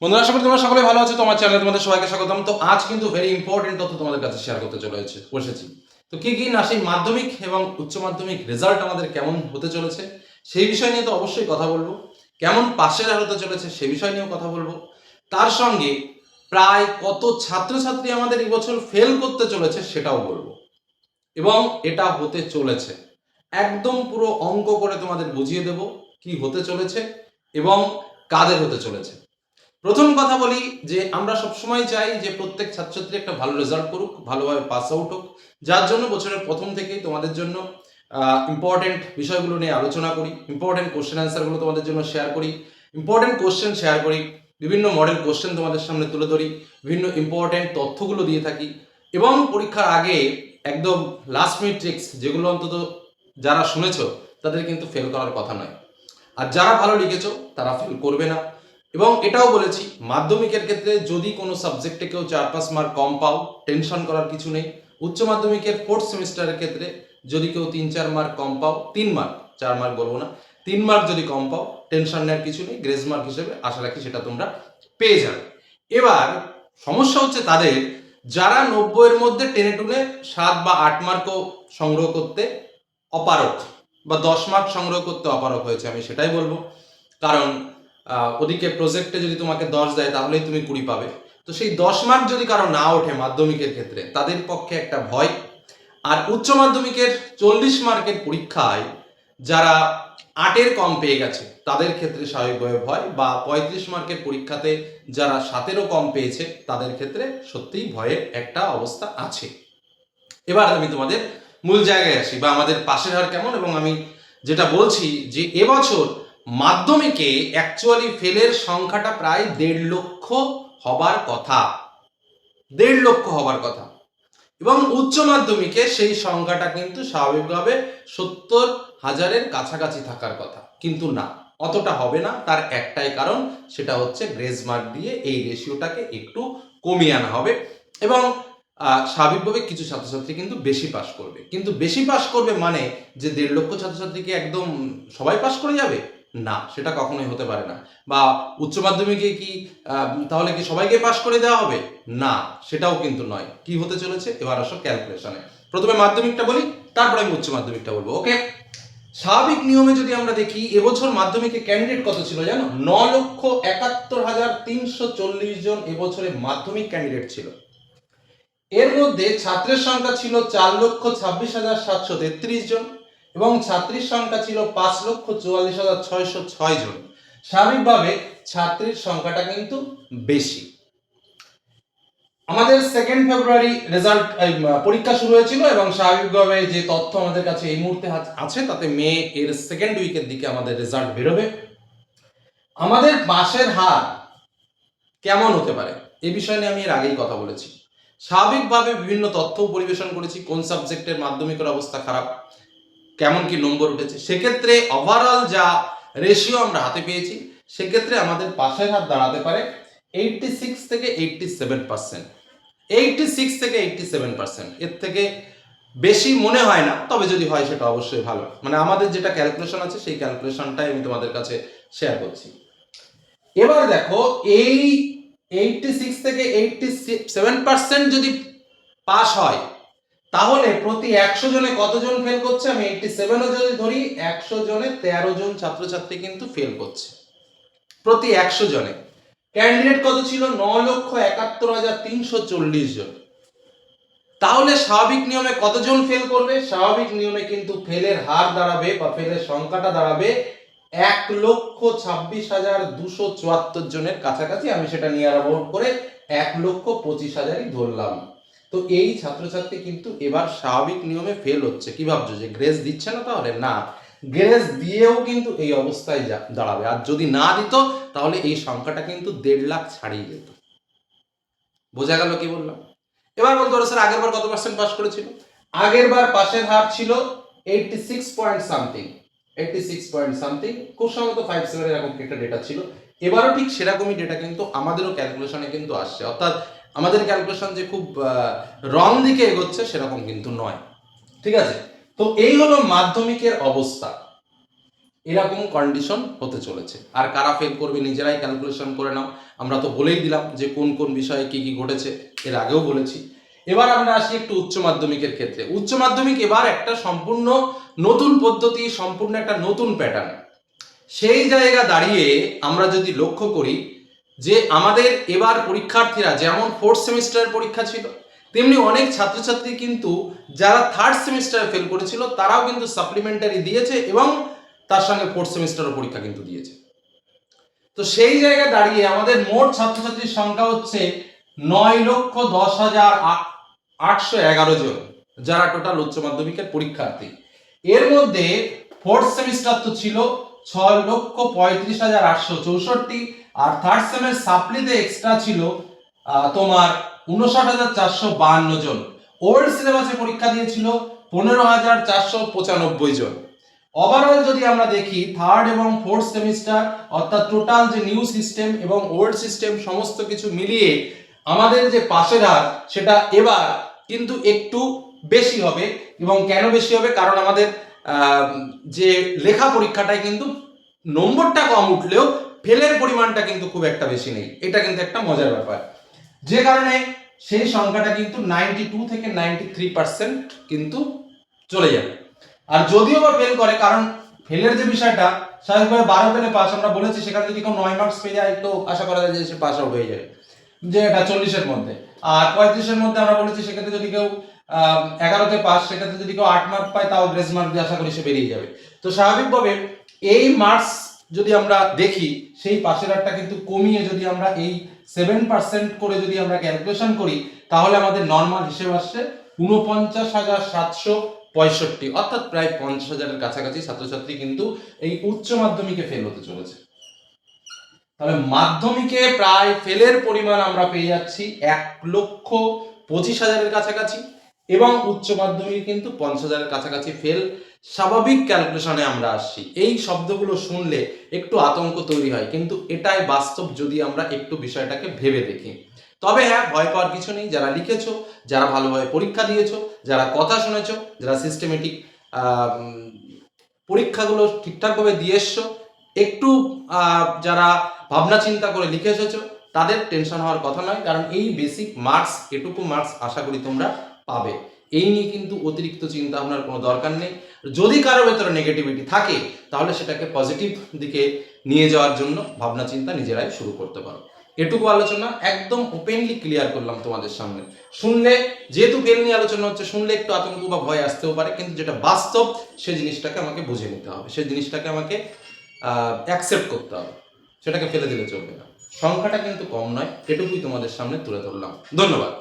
বন্ধুরা, আশা করি তোমরা সকলে ভালো আছো। তোমার চ্যানেলে তোমাদের সবাইকে স্বাগতম। তো আজ কিন্তু ভেরি ইম্পর্টেন্ট তথ্য তোমাদের কাছে শেয়ার করতে বসেছি। তো কি না সেই মাধ্যমিক এবং উচ্চ মাধ্যমিক রেজাল্ট আমাদের কেমন হতে চলেছে সেই বিষয় নিয়ে তো অবশ্যই কথা বলবো। কেমন পাশের আর হতে চলেছে সেই বিষয় নিয়েও কথা বলবো। তার সঙ্গে প্রায় কত ছাত্রছাত্রী আমাদের এই বছর ফেল করতে চলেছে সেটাও বলবো। এবং এটা হতে চলেছে একদম পুরো অঙ্ক করে তোমাদের বুঝিয়ে দেব কি হতে চলেছে এবং কাদের হতে চলেছে। প্রথম কথা বলি যে আমরা সবসময় চাই যে প্রত্যেক ছাত্রছাত্রী একটা ভালো রেজাল্ট করুক, ভালোভাবে পাস আউট হোক, যার জন্য বছরের প্রথম থেকেই তোমাদের জন্য ইম্পর্টেন্ট বিষয়গুলো নিয়ে আলোচনা করি, ইম্পর্টেন্ট কোশ্চেন অ্যান্সারগুলো তোমাদের জন্য শেয়ার করি, ইম্পর্টেন্ট কোশ্চেন শেয়ার করি, বিভিন্ন মডেল কোশ্চেন তোমাদের সামনে তুলে ধরি, বিভিন্ন ইম্পর্টেন্ট তথ্যগুলো দিয়ে থাকি এবং পরীক্ষার আগে একদম লাস্ট মিনিট ট্রিক্স যেগুলো অন্তত যারা শুনেছো তাদের কিন্তু ফেল করার কথা নয়। আর যারা ভালো লিখেছো তারা ফেল করবে না। এবং এটাও বলেছি মাধ্যমিকের ক্ষেত্রে যদি কোনো সাবজেক্টে কেউ 4-5 মার্ক কম পাও, টেনশন করার কিছু নেই। উচ্চ মাধ্যমিকের 4th সেমিস্টারের ক্ষেত্রে যদি কেউ 3-4 মার্ক কম পাও, 3 মার্ক, 4 মার্ক বলবো না, 3 মার্ক যদি কম পাও, টেনশন নেওয়ার কিছু নেই। গ্রেস মার্ক হিসেবে আশা রাখি সেটা তোমরা পেয়ে যাবে। এবার সমস্যা হচ্ছে তাদের যারা 90-এর মধ্যে টেনে টুনে 7 বা 8 মার্কও সংগ্রহ করতে অপারক বা 10 মার্ক সংগ্রহ করতে অপারক হয়েছে, আমি সেটাই বলবো। কারণ ওদিকে প্রজেক্টে যদি তোমাকে 10 দেয় তাহলেই তুমি 20 পাবে। তো সেই 10 মার্ক যদি কারো না ওঠে মাধ্যমিকের ক্ষেত্রে, তাদের পক্ষে একটা ভয়। আর উচ্চ মাধ্যমিকের 40 মার্কের পরীক্ষায় যারা 8-এর কম পেয়ে গেছে তাদের ক্ষেত্রে স্বাভাবিকভাবে ভয়, বা 35 মার্কের পরীক্ষাতে যারা 7-এরও কম পেয়েছে তাদের ক্ষেত্রে সত্যিই ভয়ের একটা অবস্থা আছে। এবার আমি তোমাদের মূল জায়গায় আসি, বা আমাদের পাশের হার কেমন। এবং আমি যেটা বলছি যে এবছর মাধ্যমিকে অ্যাকচুয়ালি ফেলের সংখ্যাটা প্রায় 1.5 লক্ষ হবার কথা, 1.5 লক্ষ হবার কথা। এবং উচ্চ মাধ্যমিকে সেই সংখ্যাটা কিন্তু স্বাভাবিকভাবে 70,000-এর কাছাকাছি থাকার কথা, কিন্তু না, অতটা হবে না। তার একটাই কারণ, সেটা হচ্ছে গ্রেস মার্ক দিয়ে এই রেশিওটাকে একটু কমিয়ে আনা হবে। এবং স্বাভাবিকভাবে কিছু ছাত্রছাত্রী কিন্তু বেশি পাস করবে, কিন্তু বেশি পাস করবে মানে যে 1.5 লক্ষ ছাত্রছাত্রীকে একদম সবাই পাস করে যাবে, না, সেটা কখনোই হতে পারে না। বা উচ্চ মাধ্যমিকে কি তাহলে কি সবাইকে পাস করে দেওয়া হবে, না, সেটাও কিন্তু নয়। কি হতে চলেছে এবার আসো ক্যালকুলেশনে। প্রথমে মাধ্যমিকটা বলি, তারপরে আমি উচ্চ মাধ্যমিকটা বলবো। ওকে, স্বাভাবিক নিয়মে যদি আমরা দেখি এবছর মাধ্যমিকে ক্যান্ডিডেট কত ছিল জানো? 9,71,340 জন এবছরে মাধ্যমিক ক্যান্ডিডেট ছিল। এর মধ্যে ছাত্রের সংখ্যা ছিল 4,26,733 জন এবং ছাত্রীর সংখ্যা ছিল 5,44,606 জন। স্বাভাবিকভাবে ছাত্রীর সংখ্যাটা কিন্তু বেশি। আমাদের 2 ফেব্রুয়ারি রেজাল্ট পরীক্ষা শুরু হয়েছিল এবং স্বাভাবিকভাবে যে তথ্য আমাদের কাছে এই মুহূর্তে আছে তাতে মে এর 2nd উইকের দিকে আমাদের রেজাল্ট বেরোবে। আমাদের পাশের হার কেমন হতে পারে এই বিষয় নিয়ে আমি এর আগেই কথা বলেছি। স্বাভাবিকভাবে বিভিন্ন তথ্য পরিবেশন করেছি, কোন সাবজেক্টের মাধ্যমিকের অবস্থা খারাপ, কেমন কি নম্বর উঠেছে। সেক্ষেত্রে ওভারঅল যা রেশিও আমরা হাতে পেয়েছি, সেক্ষেত্রে আমাদের পাশের হার দাঁড়াতে পারে 86 থেকে 87%। 86 থেকে 87%, এর থেকে বেশি মনে হয় না, তবে যদি হয় সেটা অবশ্যই ভালো। মানে আমাদের যেটা ক্যালকুলেশন আছে সেই ক্যালকুলেশনটাই আমি তোমাদের কাছে শেয়ার করছি। এবার দেখো, এই 86 থেকে 87% যদি পাস হয় তাহলে প্রতি 100 জনে কতজন ফেল করছে? আমি 87ও যদি ধরি, 100 জনে 13 জন ছাত্রছাত্রী কিন্তু ফেল করছে প্রতি 100 জনে। ক্যান্ডিডেট কত ছিল? 9,71,340 জন। তাহলে স্বাভাবিক নিয়মে কতজন ফেল করবে? স্বাভাবিক নিয়মে কিন্তু ফেলের হার দাঁড়াবে বা ফেলের সংখ্যাটা দাঁড়াবে 1,26,274 জনের কাছাকাছি। আমি সেটা নিয়ার অ্যাবাউট করে 1,25,000ই ধরলাম। তো এই ছাত্রছাত্রী কিন্তু এবার স্বাভাবিক নিয়মে ফেল হচ্ছে। কি ভাবছো যে গ্রেস দিচ্ছে না? তাহলে না, গ্রেস দিয়েও কিন্তু এই অবস্থায় দাঁড়াবে। আর যদি না দিত তাহলে এই সংখ্যাটা কিন্তু 1.5 লাখ ছাড়িয়ে যেত। বোঝা গেল কি বললাম? এবার বলতে পারো স্যার আগের বার কত পার্সেন্ট পাস করেছিল? আগের বার পাসের হার ছিল 86 পয়েন্ট সামথিং, 86 পয়েন্ট সামথিং, খুব সম্ভবত 57 এরকম একটা ডেটা ছিল। এবারও ঠিক সেরকমই ডেটা কিন্তু আমাদেরও ক্যালকুলেশনে কিন্তু আসছে। অর্থাৎ আমাদের ক্যালকুলেশন যে খুব রং দিকে এগোচ্ছে সেরকম কিন্তু নয়। ঠিক আছে, তো এই হলো মাধ্যমিকের অবস্থা। এরকম কন্ডিশন হতে চলেছে। আর কারা ফেল করবে নিজেরাই ক্যালকুলেশন করে নাও। আমরা তো বলেই দিলাম যে কোন কোন বিষয়ে কি কি ঘটেছে, এর আগেও বলেছি। এবার আমরা আসি একটু উচ্চ মাধ্যমিকের ক্ষেত্রে। উচ্চ মাধ্যমিক এবার একটা সম্পূর্ণ নতুন পদ্ধতি, সম্পূর্ণ একটা নতুন প্যাটার্ন। সেই জায়গা দাঁড়িয়ে আমরা যদি লক্ষ্য করি যে আমাদের এবার পরীক্ষার্থীরা যেমন ফোর্থ সেমিস্টারের পরীক্ষা ছিল, তেমনি অনেক ছাত্রছাত্রী কিন্তু যারা থার্ড সেমিস্টারে ফেল করেছিল তারাও কিন্তু সাপ্লিমেন্টারি দিয়েছে এবং তার সঙ্গে ফোর্থ সেমিস্টারের পরীক্ষা কিন্তু দিয়েছে। তো সেই জায়গায় দাঁড়িয়ে আমাদের মোট ছাত্রছাত্রীর সংখ্যা হচ্ছে 9,10,811 জন, যারা টোটাল উচ্চ মাধ্যমিকের পরীক্ষার্থী। এর মধ্যে ফোর্থ সেমিস্টার তো ছিল 6,35,864, আর থার্ড সেমের সাপ্লিতে এক্সট্রা ছিল তোমার 59,452 জন। ওল্ড সিলেবাসে পরীক্ষা দিয়েছিল 15,495 জন। ওভারঅল যদি আমরা দেখি থার্ড এবং ফোর্থ সেমিস্টার অর্থাৎ টোটাল যে নিউ সিস্টেম এবং ওল্ড সিস্টেম সমস্ত কিছু মিলিয়ে আমাদের যে পাশের হার সেটা এবার কিন্তু একটু বেশি হবে। এবং কেন বেশি হবে, কারণ আমাদের যে লেখা পরীক্ষাটায় কিন্তু নম্বরটা কম উঠলেও ফেলের পরিমাণটা কিন্তু খুব একটা বেশি নেই। এটা কিন্তু একটা মজার ব্যাপার, যে কারণে সেই সংখ্যাটা কিন্তু 92 থেকে 93% কিন্তু চলে যাবে। আর যদিও বা ফেল করে, কারণ ফেলের যে বিষয়টা স্বাভাবিকভাবে 12 পেলে পাস আমরা বলেছি, সেখানে যদি কেউ 9 মার্কস পেয়ে যায় তো আশা করা যায় যে সে পাস আউট হয়ে যাবে, যে এটা 40-এর মধ্যে। আর 35-এর মধ্যে আমরা বলেছি সেক্ষেত্রে যদি কেউ 11তে পাস, সেক্ষেত্রে যদি কেউ 8 মার্ক পায় তাও গ্রেস মার্ক দিয়ে আশা করি সে বেরিয়ে যাবে। তো স্বাভাবিকভাবে এই মার্কস যদি আমরা দেখি, সেই পাশের হারটা কিন্তু কমিয়ে যদি আমরা এই 7% করে যদি আমরা ক্যালকুলেশন করি, তাহলে আমাদের নর্মাল হিসেব আসছে 49,765, অর্থাৎ প্রায় 50,000-এর কাছাকাছি ছাত্রছাত্রী কিন্তু এই উচ্চ মাধ্যমিকে ফেল হতে চলেছে। তাহলে মাধ্যমিকে প্রায় ফেলের পরিমাণ আমরা পেয়ে যাচ্ছি 1,25,000-এর কাছাকাছি, এবং উচ্চ মাধ্যমিকে কিন্তু 50,000-এর কাছাকাছি ফেল স্বাভাবিক ক্যালকুলেশনে আমরা আসছি। এই শব্দগুলো শুনলে একটু আতঙ্ক তৈরি হয়, কিন্তু এটাই বাস্তব যদি আমরা একটু বিষয়টাকে ভেবে দেখি। তবে হ্যাঁ, ভয় পাওয়ার কিছু নেই। যারা লিখেছো, যারা ভালোভাবে পরীক্ষা দিয়েছো, যারা কথা শুনেছো, যারা সিস্টেমেটিক পরীক্ষাগুলো ঠিকঠাকভাবে দিয়ে এসছো, একটু যারা ভাবনা চিন্তা করে লিখে এসেছো, তাদের টেনশন হওয়ার কথা নয়, কারণ এই বেসিক মার্কস, এটুকু মার্কস আশা করি তোমরা পাবে। এই নিয়ে কিন্তু অতিরিক্ত চিন্তা ভাবনার কোনো দরকার নেই। যদি কারো ভেতরে নেগেটিভিটি থাকে, তাহলে সেটাকে পজিটিভ দিকে নিয়ে যাওয়ার জন্য ভাবনা চিন্তা নিজেরাই শুরু করতে পারো। এটুকু আলোচনা একদম ওপেনলি ক্লিয়ার করলাম তোমাদের সামনে। শুনলে, যেহেতু ফেল নিয়ে আলোচনা হচ্ছে, শুনলে একটু আতঙ্ক বা ভয় আসতেও পারে, কিন্তু যেটা বাস্তব সেই জিনিসটাকে আমাকে বুঝে নিতে হবে, সেই জিনিসটাকে আমাকে অ্যাকসেপ্ট করতে হবে, সেটাকে ফেলে দিলে চলবে না। সংখ্যাটা কিন্তু কম নয়, এটুকুই তোমাদের সামনে তুলে ধরলাম। ধন্যবাদ।